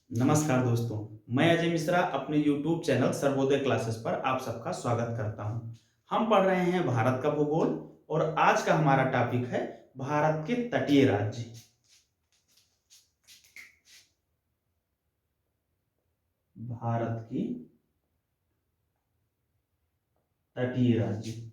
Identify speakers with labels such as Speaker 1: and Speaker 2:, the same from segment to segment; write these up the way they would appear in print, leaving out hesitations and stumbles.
Speaker 1: नमस्कार दोस्तों, मैं अजय मिश्रा अपने YouTube चैनल सर्वोदय क्लासेस पर आप सबका स्वागत करता हूं। हम पढ़ रहे हैं भारत का भूगोल और आज का हमारा टॉपिक है भारत के तटीय राज्य। भारत की तटीय राज्य।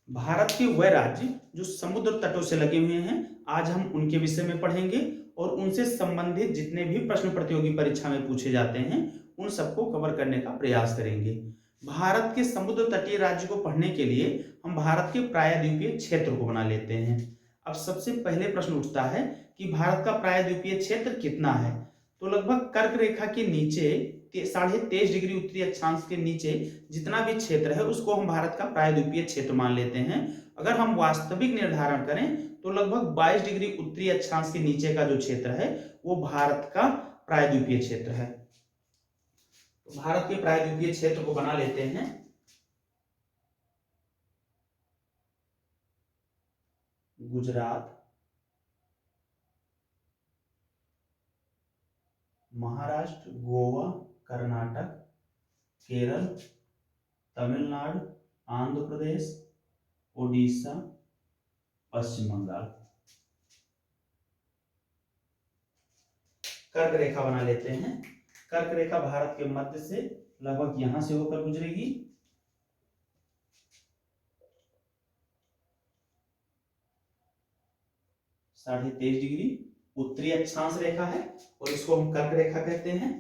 Speaker 1: भारत के वह राज्य जो समुद्र तटों से लगे हुए हैं, आज हम उनके विषय में पढ़ेंगे और उनसे संबंधित जितने भी प्रश्न प्रतियोगी परीक्षा में पूछे जाते हैं उन सबको कवर करने का प्रयास करेंगे। भारत के समुद्र तटीय राज्य को पढ़ने के लिए हम भारत के प्रायद्वीपीय क्षेत्र को बना लेते हैं। अब सबसे पहले प्रश्न उठता है कि भारत का प्रायद्वीपीय क्षेत्र कितना है। तो लगभग कर्क रेखा के नीचे 23.5 डिग्री उत्तरी अक्षांश के नीचे जितना भी क्षेत्र है उसको हम भारत का प्रायद्वीपीय क्षेत्र मान लेते हैं। अगर हम वास्तविक निर्धारण करें तो लगभग 22 डिग्री उत्तरी अक्षांश के नीचे का जो क्षेत्र है वो भारत का प्रायद्वीपीय क्षेत्र है। तो भारत के प्रायद्वीपीय क्षेत्र को बना लेते हैं। गुजरात, महाराष्ट्र, गोवा, कर्नाटक, केरल, तमिलनाडु, आंध्र प्रदेश, उड़ीसा, पश्चिम बंगाल। कर्क रेखा बना लेते हैं। कर्क रेखा भारत के मध्य से लगभग यहां से होकर गुजरेगी। साढ़े 23 डिग्री उत्तरी अक्षांश रेखा है और इसको हम कर्क रेखा कहते हैं।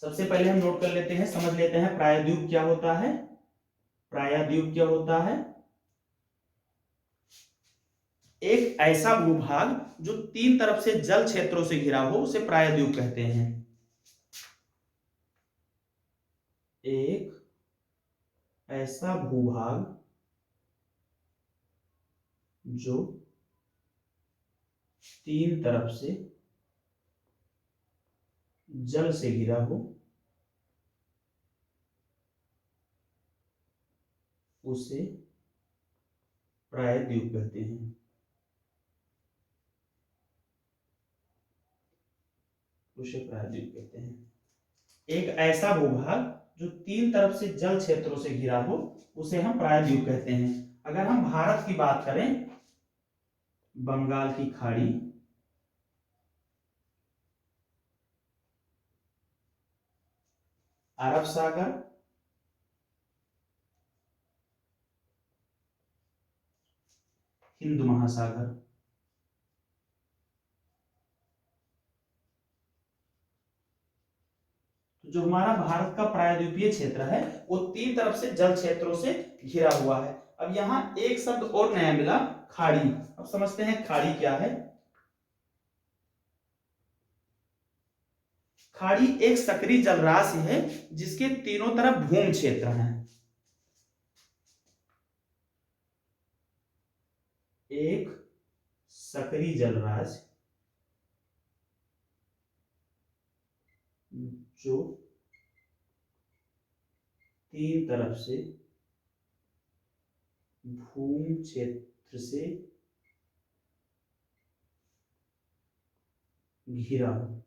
Speaker 1: सबसे पहले हम नोट कर लेते हैं, समझ लेते हैं प्रायद्वीप क्या होता है। प्रायद्वीप क्या होता है? एक ऐसा भूभाग जो तीन तरफ से जल क्षेत्रों से घिरा हो उसे प्रायद्वीप कहते हैं। एक ऐसा भूभाग जो तीन तरफ से जल से घिरा हो उसे प्रायद्वीप कहते हैं। उसे प्रायद्वीप कहते हैं। एक ऐसा भूभाग जो तीन तरफ से जल क्षेत्रों से घिरा हो उसे हम प्रायद्वीप कहते हैं। अगर हम भारत की बात करें, बंगाल की खाड़ी, अरब सागर, हिंद महासागर। तो जो हमारा भारत का प्रायद्वीपीय क्षेत्र है वो तीन तरफ से जल क्षेत्रों से घिरा हुआ है। अब यहां एक शब्द और नया मिला, खाड़ी। अब समझते हैं खाड़ी क्या है। खाड़ी एक सक्रिय जलराशि है जिसके तीनों तरफ भूमि क्षेत्र हैं। एक सक्रिय जलराशि जो तीन तरफ से भूमि क्षेत्र से घिरा हो।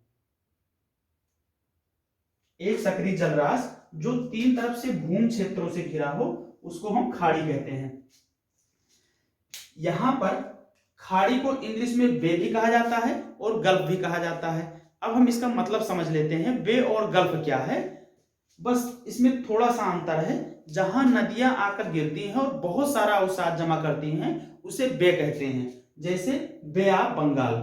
Speaker 1: एक सक्रिय जलराशि जो तीन तरफ से भूमि क्षेत्रों से घिरा हो उसको हम खाड़ी कहते हैं। यहां पर खाड़ी को इंग्लिश में बे भी कहा जाता है और गल्फ भी कहा जाता है। अब हम इसका मतलब समझ लेते हैं, बे और गल्फ क्या है। बस इसमें थोड़ा सा अंतर है, जहां नदियां आकर गिरती हैं और बहुत सारा अवसाद जमा करती हैं उसे बे कहते हैं। जैसे बे ऑफ बंगाल।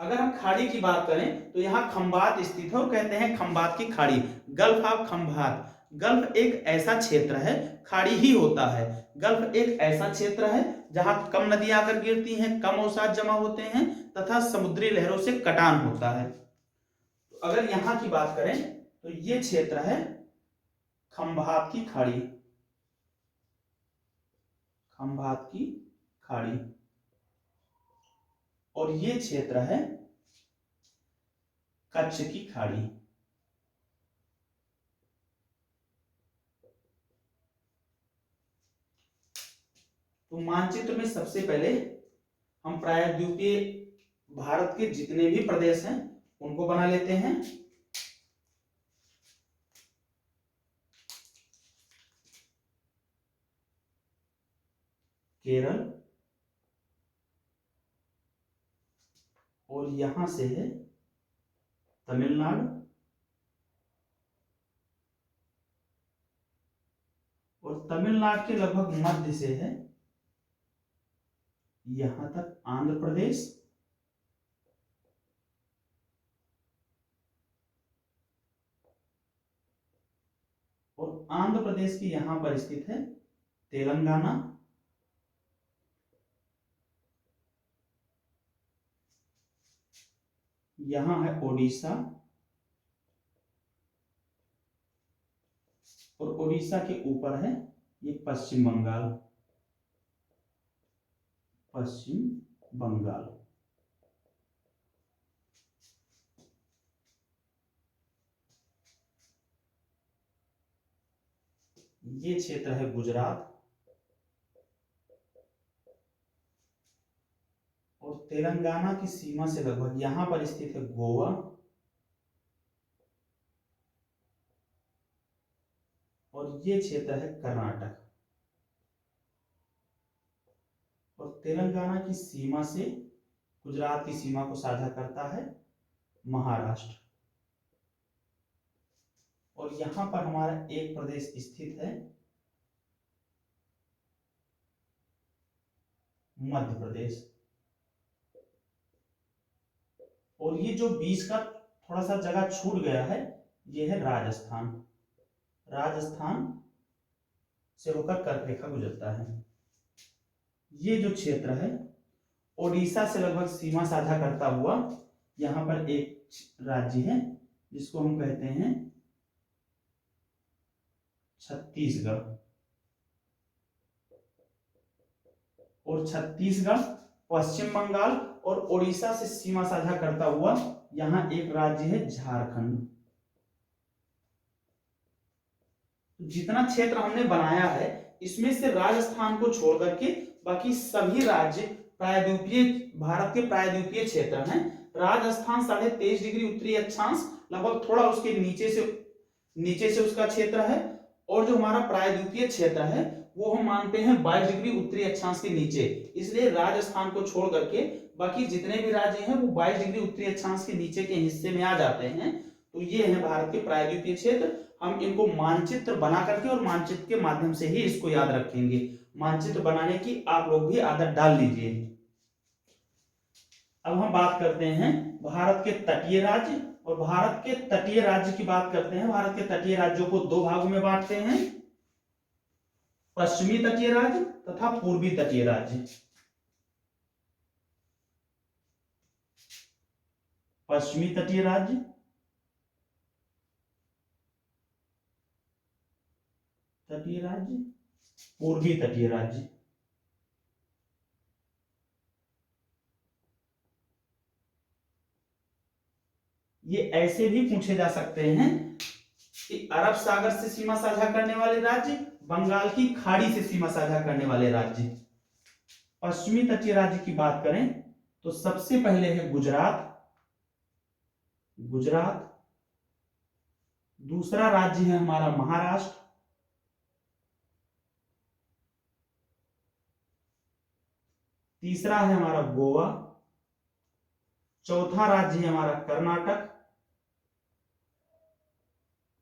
Speaker 1: अगर हम खाड़ी की बात करें तो यहाँ खंबात स्थित है और कहते हैं खंबात की खाड़ी, गल्फ ऑफ खंबात। गल्फ एक ऐसा क्षेत्र है, खाड़ी ही होता है। गल्फ एक ऐसा क्षेत्र है जहां कम नदियां आकर गिरती हैं, कम अवसाद जमा होते हैं तथा समुद्री लहरों से कटान होता है। तो अगर यहां की बात करें तो ये क्षेत्र है खंभात की खाड़ी। खंभात की खाड़ी। और ये क्षेत्र है कच्छ की खाड़ी। तो मानचित्र में सबसे पहले हम प्रायद्वीपीय भारत के जितने भी प्रदेश हैं उनको बना लेते हैं। केरल, और यहां से है तमिलनाडु, और तमिलनाडु के लगभग मध्य से है यहां तक आंध्र प्रदेश, और आंध्र प्रदेश के यहां पर स्थित है तेलंगाना, यहां है ओडिशा, और ओडिशा के ऊपर है ये पश्चिम बंगाल, पश्चिम बंगाल। ये क्षेत्र है गुजरात, और तेलंगाना की सीमा से लगभग यहां पर स्थित है गोवा, और ये क्षेत्र है कर्नाटक, और तेलंगाना की सीमा से गुजरात की सीमा को साझा करता है महाराष्ट्र, और यहां पर हमारा एक प्रदेश स्थित है मध्य प्रदेश, और ये जो बीच का थोड़ा सा जगह छूट गया है ये है राजस्थान, राजस्थान से होकर कर्क रेखा गुजरता है। ये जो क्षेत्र है ओडिशा से लगभग सीमा साझा करता हुआ यहां पर एक राज्य है जिसको हम कहते हैं छत्तीसगढ़, और छत्तीसगढ़ पश्चिम बंगाल और ओडिशा से सीमा साझा करता हुआ यहां एक राज्य है झारखंड। जितना क्षेत्र हमने बनाया है इसमें से राजस्थान को छोड़ करके बाकी सभी राज्य प्रायद्वीपीय भारत के प्रायद्वीपीय क्षेत्र हैं। राजस्थान 23.5 डिग्री उत्तरी अक्षांश लगभग थोड़ा उसके नीचे से उसका क्षेत्र है, और जो हमारा प्रायद्वीपीय क्षेत्र है वो हम मानते हैं 22 डिग्री उत्तरी अक्षांश के नीचे, इसलिए राजस्थान को छोड़ करके बाकी जितने भी राज्य हैं वो 22 डिग्री उत्तरी अक्षांश के नीचे के हिस्से में आ जाते हैं। तो ये है भारत के प्रायद्वीपीय क्षेत्र। हम इनको मानचित्र बना करके और मानचित्र के माध्यम से ही इसको याद रखेंगे। मानचित्र बनाने की आप लोग भी आदत डाल लीजिए। अब हम बात करते हैं भारत के तटीय राज्य, और भारत के तटीय राज्य की बात करते हैं। भारत के तटीय राज्यों को दो भागों में बांटते हैं, पश्चिमी तटीय राज्य तथा पूर्वी तटीय राज्य। पश्चिमी तटीय राज्य, तटीय राज्य, पूर्वी तटीय राज्य। ये ऐसे भी पूछे जा सकते हैं कि अरब सागर से सीमा साझा करने वाले राज्य, बंगाल की खाड़ी से सीमा साझा करने वाले राज्य। पश्चिमी तटीय राज्य की बात करें तो सबसे पहले है गुजरात, गुजरात। दूसरा राज्य है हमारा महाराष्ट्र, तीसरा है हमारा गोवा, चौथा राज्य है हमारा कर्नाटक,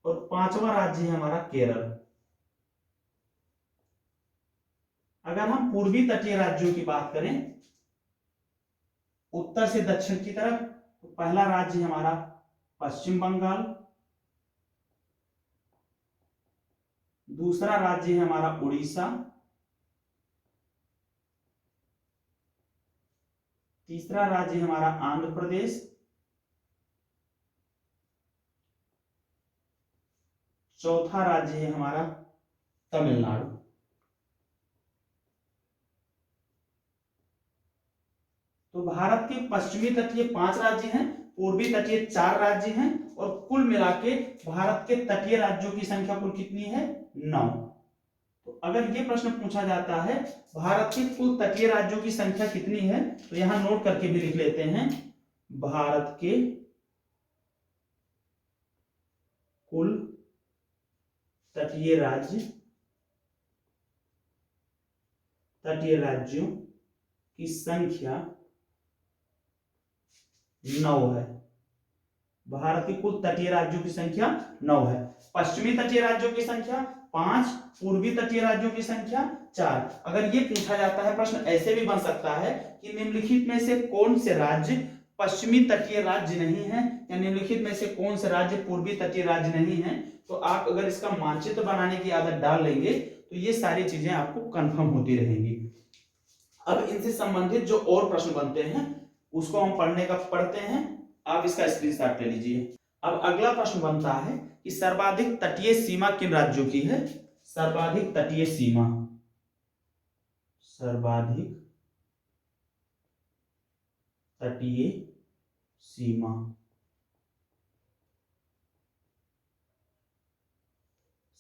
Speaker 1: और पांचवा राज्य है हमारा केरल। अगर हम पूर्वी तटीय राज्यों की बात करें उत्तर से दक्षिण की तरफ, तो पहला राज्य है हमारा पश्चिम बंगाल, दूसरा राज्य है हमारा उड़ीसा, तीसरा राज्य है हमारा आंध्र प्रदेश, चौथा राज्य है हमारा तमिलनाडु। तो भारत के पश्चिमी तटीय 5 राज्य हैं, पूर्वी तटीय 4 राज्य हैं, और कुल मिला के भारत के तटीय राज्यों की संख्या कुल कितनी है? 9। तो अगर ये प्रश्न पूछा जाता है भारत के कुल तटीय राज्यों की संख्या कितनी है, तो यहां नोट करके भी लिख लेते हैं, भारत के कुल तटीय राज्यों की संख्या 9 है। भारत के कुल तटीय राज्यों की संख्या 9 है। पश्चिमी तटीय राज्यों की संख्या 5, पूर्वी तटीय राज्यों की संख्या 4। अगर ये पूछा जाता है प्रश्न ऐसे भी बन सकता है कि निम्नलिखित में से कौन से राज्य पश्चिमी तटीय राज्य नहीं है, या निम्नलिखित में से कौन से राज्य पूर्वी तटीय राज्य नहीं है, तो आप अगर इसका मानचित्र बनाने की आदत डाल लेंगे तो ये सारी चीजें आपको कंफर्म होती रहेंगी। अब इनसे संबंधित जो और प्रश्न बनते हैं उसको हम पढ़ते हैं, आप इसका स्क्रीनशॉट ले लीजिए। अब अगला प्रश्न बनता है कि सर्वाधिक तटीय सीमा किन राज्यों की है। सर्वाधिक तटीय सीमा, सर्वाधिक तटीय सीमा,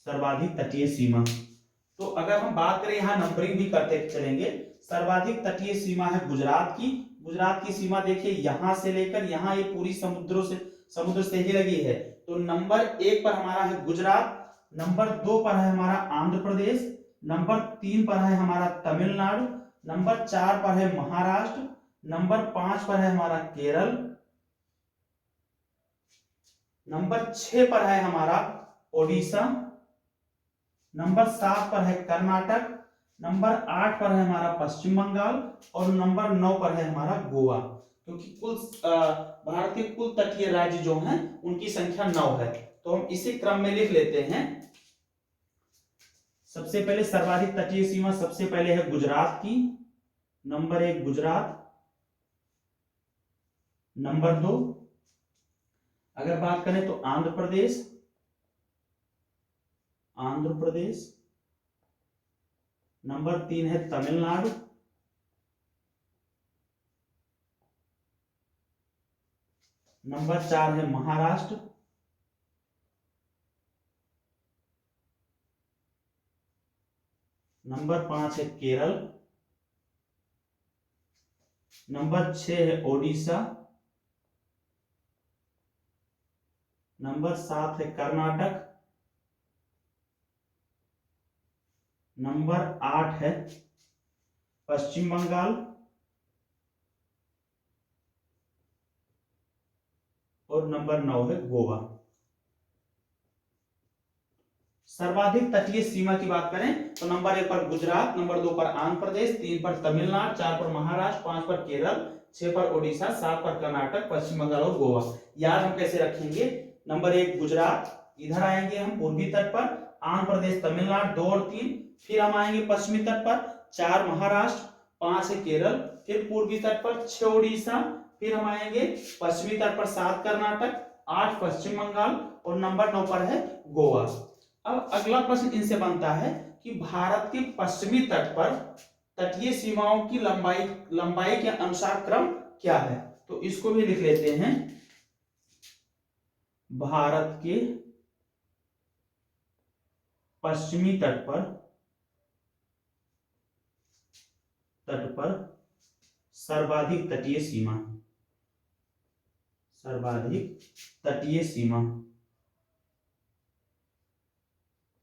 Speaker 1: सर्वाधिक तटीय सीमा। तो अगर हम बात करें, यहां नंबरिंग भी करते चलेंगे। सर्वाधिक तटीय सीमा है गुजरात की। गुजरात की सीमा देखिए यहां से लेकर यहां, ये पूरी समुद्र से ही लगी है। तो नंबर 1 पर हमारा है गुजरात, नंबर 2 पर है हमारा आंध्र प्रदेश, नंबर 3 पर है हमारा तमिलनाडु, नंबर 4 पर है महाराष्ट्र, नंबर 5 पर है हमारा केरल, नंबर 6 पर है हमारा ओडिशा, नंबर 7 पर है कर्नाटक, नंबर 8 पर है हमारा पश्चिम बंगाल, और नंबर 9 पर है हमारा गोवा। क्योंकि कुल भारत के कुल तटीय राज्य जो हैं उनकी संख्या 9 है, तो हम इसी क्रम में लिख लेते हैं। सबसे पहले सर्वाधिक तटीय सीमा सबसे पहले है गुजरात की, नंबर 1 गुजरात। नंबर 2 अगर बात करें तो आंध्र प्रदेश, नंबर 3 है तमिलनाडु, नंबर 4 है महाराष्ट्र, नंबर 5 है केरल, नंबर 6 है ओडिशा, नंबर 7 है कर्नाटक, नंबर 8 है पश्चिम बंगाल, और नंबर 9 है गोवा। सर्वाधिक तटीय सीमा की बात करें तो नंबर 1 पर गुजरात, नंबर 2 पर आंध्र प्रदेश, 3 पर तमिलनाडु, 4 पर महाराष्ट्र, 5 पर केरल, 6 पर ओडिशा, 7 पर कर्नाटक, पश्चिम बंगाल और गोवा। याद हम कैसे रखेंगे, नंबर 1 गुजरात, इधर आएंगे हम पूर्वी तट पर, आंध्र प्रदेश, तमिलनाडु 2 और 3, फिर हम आएंगे पश्चिमी तट पर 4 महाराष्ट्र, 5 है केरल, फिर पूर्वी तट पर 6 ओडिशा, फिर हम आएंगे पश्चिमी तट पर 7 कर्नाटक, 8 पश्चिम बंगाल, और नंबर 9 पर है गोवा। अब अगला प्रश्न इनसे बनता है कि भारत के पश्चिमी तट पर तटीय सीमाओं की लंबाई के अनुसार क्रम क्या है, तो इसको भी लिख लेते हैं। भारत के पश्चिमी तट पर सर्वाधिक तटीय सीमा,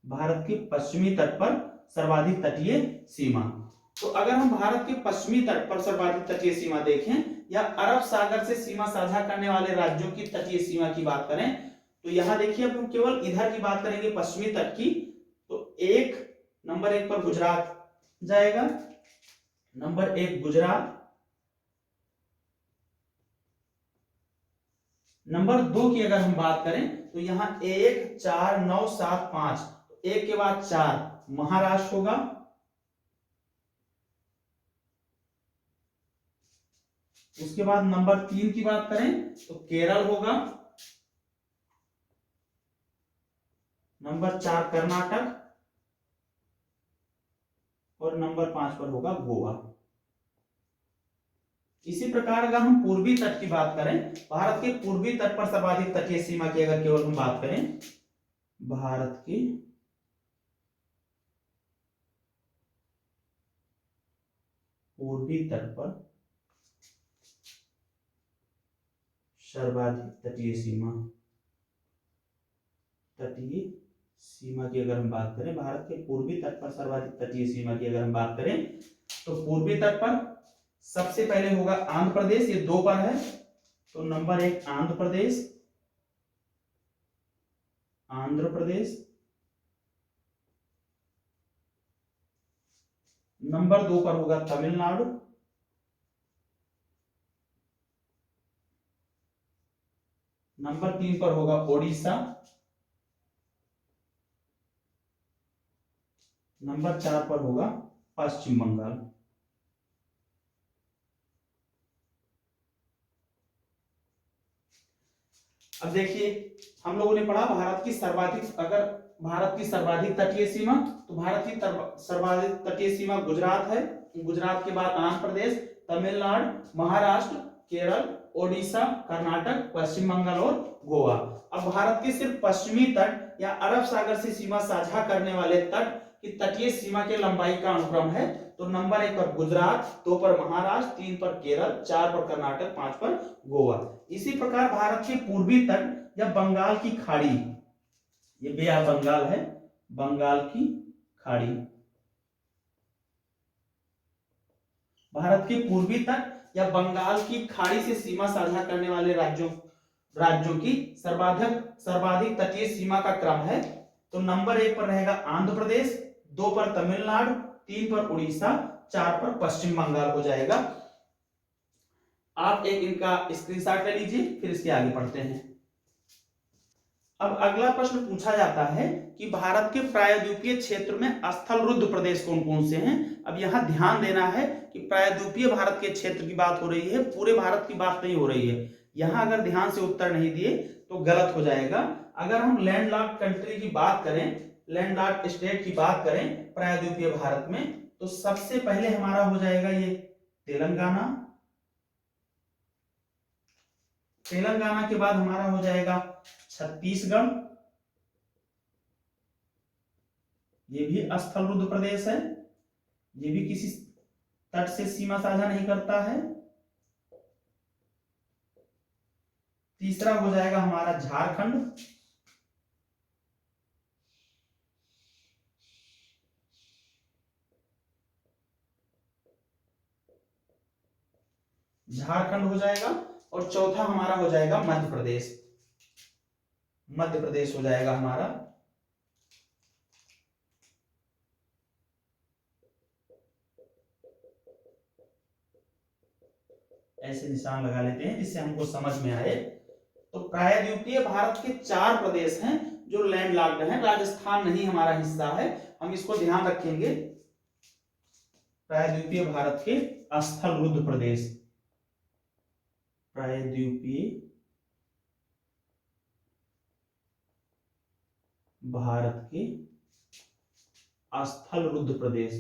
Speaker 1: भारत के पश्चिमी तट पर सर्वाधिक तटीय सीमा। तो अगर हम भारत के पश्चिमी तट पर सर्वाधिक तटीय सीमा देखें, या अरब सागर से सीमा साझा करने वाले राज्यों की तटीय सीमा की बात करें, तो यहां देखिए अब हम केवल इधर की बात करेंगे पश्चिमी तट की, तो नंबर 1 पर गुजरात जाएगा, नंबर 1 गुजरात, नंबर 2 की अगर हम बात करें तो यहां 1, 4, 9, 7, 5, 1 के बाद 4 महाराष्ट्र होगा, उसके बाद नंबर 3 की बात करें तो केरल होगा, नंबर 4 कर्नाटक, और नंबर 5 पर होगा गोवा। इसी प्रकार अगर हम पूर्वी तट की बात करें, भारत के पूर्वी तट पर सर्वाधिक तटीय सीमा की अगर केवल हम बात करें, भारत के पूर्वी तट पर सर्वाधिक तटीय सीमा, तटीय सीमा की अगर हम बात करें, भारत के पूर्वी तट पर सर्वाधिक तटीय सीमा की अगर हम बात करें, तो पूर्वी तट पर सबसे पहले होगा आंध्र प्रदेश, ये 2 पर है, तो नंबर 1 आंध्र प्रदेश, आंध्र प्रदेश। नंबर 2 पर होगा तमिलनाडु, नंबर 3 पर होगा ओडिशा, नंबर 4 पर होगा पश्चिम बंगाल। अब देखिए, हम लोगों ने पढ़ा भारत की सर्वाधिक, अगर भारत की सर्वाधिक तटीय सीमा, तो भारत की सर्वाधिक तटीय सीमा गुजरात है, गुजरात के बाद आंध्र प्रदेश, तमिलनाडु, महाराष्ट्र, केरल, ओडिशा, कर्नाटक, पश्चिम बंगाल और गोवा। अब भारत के सिर्फ पश्चिमी तट या अरब सागर से सीमा साझा करने वाले तट की तटीय सीमा की लंबाई का अनुक्रम है, तो नंबर 1 पर गुजरात, 2 पर महाराष्ट्र, 3 पर केरल, 4 पर कर्नाटक, 5 पर गोवा। इसी प्रकार भारत के पूर्वी तट या बंगाल की खाड़ी, ये बे ऑफ बंगाल है, बंगाल की खाड़ी, भारत के पूर्वी तट या बंगाल की खाड़ी से सीमा साझा करने वाले राज्यों की सर्वाधिक तटीय सीमा का क्रम है, तो नंबर 1 पर रहेगा आंध्र प्रदेश, 2 पर तमिलनाडु, 3 पर उड़ीसा, 4 पर पश्चिम बंगाल हो जाएगा। आप एक इनका स्क्रीनशॉट ले लीजिए, फिर इसके आगे पढ़ते हैं। अब अगला प्रश्न पूछा जाता है कि भारत के प्रायद्वीपीय क्षेत्र में स्थल रुद्ध प्रदेश कौन कौन से हैं। अब यहां ध्यान देना है कि प्रायद्वीपीय भारत के क्षेत्र की बात हो रही है, पूरे भारत की बात नहीं हो रही है। यहां अगर ध्यान से उत्तर नहीं दिए तो गलत हो जाएगा। अगर हम लैंडलॉक्ड कंट्री की बात करें, लैंडलॉक्ड स्टेट की बात करें प्रायद्वीपीय भारत में, तो सबसे पहले हमारा हो जाएगा ये तेलंगाना, तेलंगाना के बाद हमारा हो जाएगा छत्तीसगढ़, ये भी स्थल रुद्ध प्रदेश है, ये भी किसी तट से सीमा साझा नहीं करता है। तीसरा हो जाएगा हमारा झारखंड, झारखंड हो जाएगा, और चौथा हमारा हो जाएगा मध्य प्रदेश, मध्य प्रदेश हो जाएगा हमारा। ऐसे निशान लगा लेते हैं जिससे हमको समझ में आए। तो प्रायद्वीपीय भारत के 4 प्रदेश हैं जो लैंडलॉक्ड हैं, राजस्थान नहीं हमारा हिस्सा है, हम इसको ध्यान रखेंगे। प्रायद्वीपीय भारत के स्थल रुद्ध प्रदेश, प्रायद्वीपीय भारत के स्थल रुद्ध प्रदेश,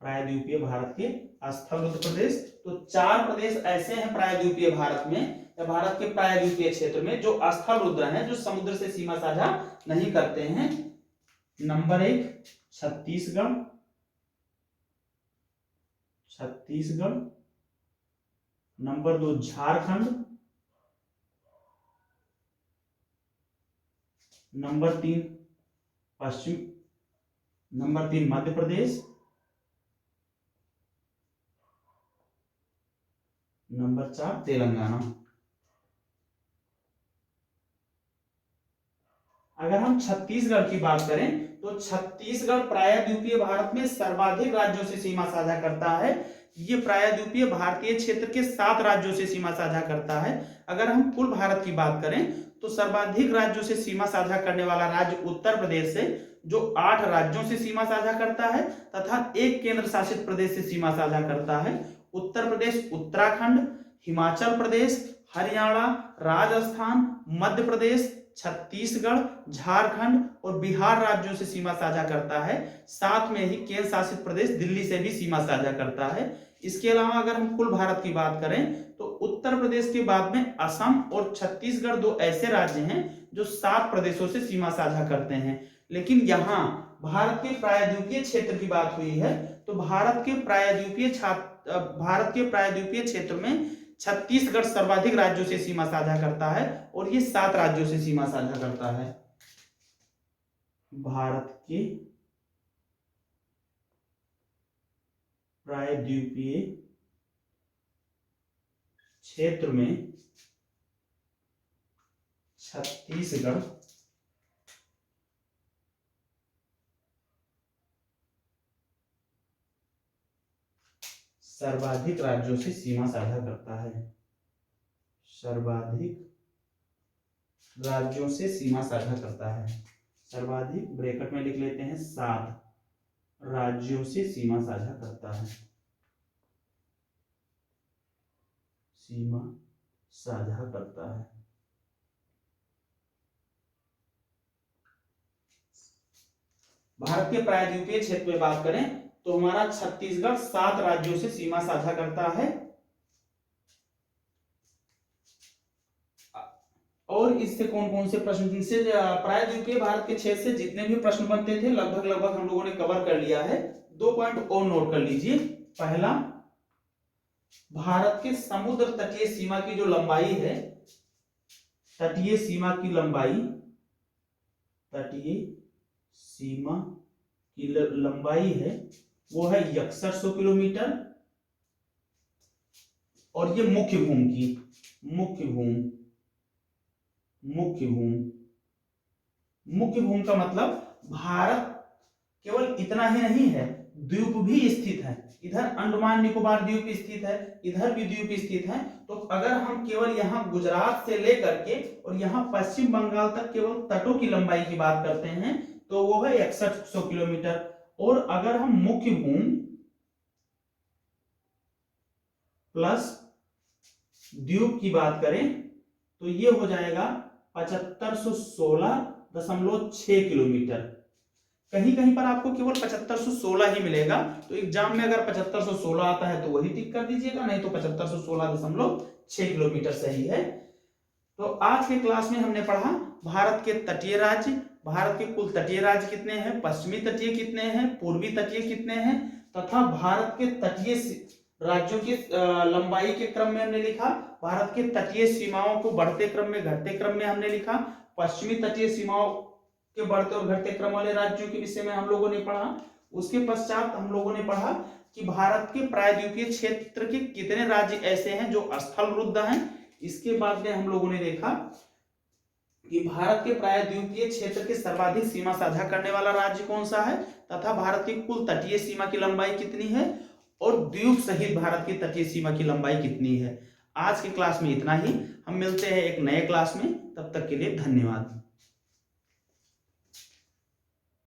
Speaker 1: प्रायद्वीपीय भारत के स्थल रुद्ध प्रदेश। तो 4 प्रदेश ऐसे हैं प्रायद्वीपीय भारत में या भारत के प्रायद्वीपीय क्षेत्र में जो स्थल रुद्र हैं, जो समुद्र से सीमा साझा नहीं करते हैं। Number 1 Chhattisgarh, number 2 Jharkhand, number 3 Madhya Pradesh, number 4 Telangana. अगर हम छत्तीसगढ़ की बात करें तो छत्तीसगढ़ प्रायद्वीपीय भारत में सर्वाधिक राज्यों से सीमा साझा करता है। ये प्रायद्वीपीय भारतीय क्षेत्र के 7 राज्यों से सीमा साझा करता है। अगर हम कुल भारत की बात करें तो सर्वाधिक राज्यों से सीमा साझा करने वाला राज्य उत्तर प्रदेश है, जो 8 राज्यों से सीमा साझा करता है तथा 1 केंद्र शासित प्रदेश से सीमा साझा करता है। उत्तर प्रदेश उत्तराखंड, हिमाचल प्रदेश, हरियाणा, राजस्थान, मध्य प्रदेश, छत्तीसगढ़, झारखंड और बिहार राज्यों से सीमा साझा करता है। साथ में ही केंद्र शासित प्रदेश दिल्ली से भी सीमा साझा करता है। इसके अलावा अगर हम कुल भारत की बात करें तो उत्तर प्रदेश के बाद में असम और छत्तीसगढ़ 2 ऐसे राज्य हैं जो 7 प्रदेशों से सीमा साझा करते हैं। लेकिन यहाँ भारत के प्रायद्वीपीय क्षेत्र की बात हुई है, तो भारत के प्रायद्वीपीय क्षेत्र में छत्तीसगढ़ सर्वाधिक राज्यों से सीमा साझा करता है और ये 7 राज्यों से सीमा साझा करता है। भारत के प्रायद्वीपीय क्षेत्र में छत्तीसगढ़ सर्वाधिक राज्यों से सीमा साझा करता है। सर्वाधिक राज्यों से सीमा साझा करता है। सर्वाधिक ब्रैकेट में लिख लेते हैं 7 राज्यों से सीमा साझा करता है। सीमा साझा करता है। भारत के प्रायद्वीपीय क्षेत्र में बात करें तो हमारा छत्तीसगढ़ 7 राज्यों से सीमा साझा करता है और इससे कौन कौन से प्रश्न, जिनसे प्रायद्वीपीय भारत के क्षेत्र से जितने भी प्रश्न बनते थे लगभग हम लोगों ने कवर कर लिया है। 2 पॉइंट और नोट कर लीजिए। पहला, भारत के समुद्र तटीय सीमा की जो लंबाई है, तटीय सीमा की लंबाई, तटीय सीमा की लंबाई है वो है 6100 किलोमीटर और ये मुख्य भूमि का मतलब भारत केवल इतना ही नहीं है, द्वीप भी स्थित है। इधर अंडमान निकोबार द्वीप स्थित है, इधर भी द्वीप स्थित है। तो अगर हम केवल यहाँ गुजरात से लेकर के और यहाँ पश्चिम बंगाल तक केवल तटों की लंबाई की बात करते हैं तो वो है 6100 किलोमीटर। और अगर हम मुख्य भूमि प्लस द्वीप की बात करें तो ये हो जाएगा 7516.6 किलोमीटर। कहीं कहीं पर आपको केवल 7516 ही मिलेगा, तो एग्जाम में अगर 7516 आता है तो वही टिक कर दीजिएगा, नहीं तो 7516.6 किलोमीटर सही है। तो आज के क्लास में हमने पढ़ा भारत के तटीय राज्य, भारत के कुल तटीय राज्य कितने हैं, पश्चिमी तटीय कितने हैं, पूर्वी तटीय कितने हैं, तथा भारत के तटीय राज्यों की लंबाई के क्रम में हमने लिखा। भारत के तटीय सीमाओं को बढ़ते क्रम में घटते क्रम में हमने लिखा। पश्चिमी तटीय सीमाओं के बढ़ते और घटते क्रम वाले राज्यों के विषय में हम लोगों ने पढ़ा। उसके पश्चात हम लोगों ने पढ़ा कि भारत के प्रायद्वीपीय क्षेत्र के कितने राज्य ऐसे हैं जो स्थल रुद्ध हैं। इसके बाद में हम लोगों ने देखा कि भारत के प्रायद्वीपीय क्षेत्र के सर्वाधिक सीमा साझा करने वाला राज्य कौन सा है, तथा भारत की कुल तटीय सीमा की लंबाई कितनी है और द्वीप सहित भारत की तटीय सीमा की लंबाई कितनी है। आज की क्लास में इतना ही। हम मिलते हैं एक नए क्लास में, तब तक के लिए धन्यवाद।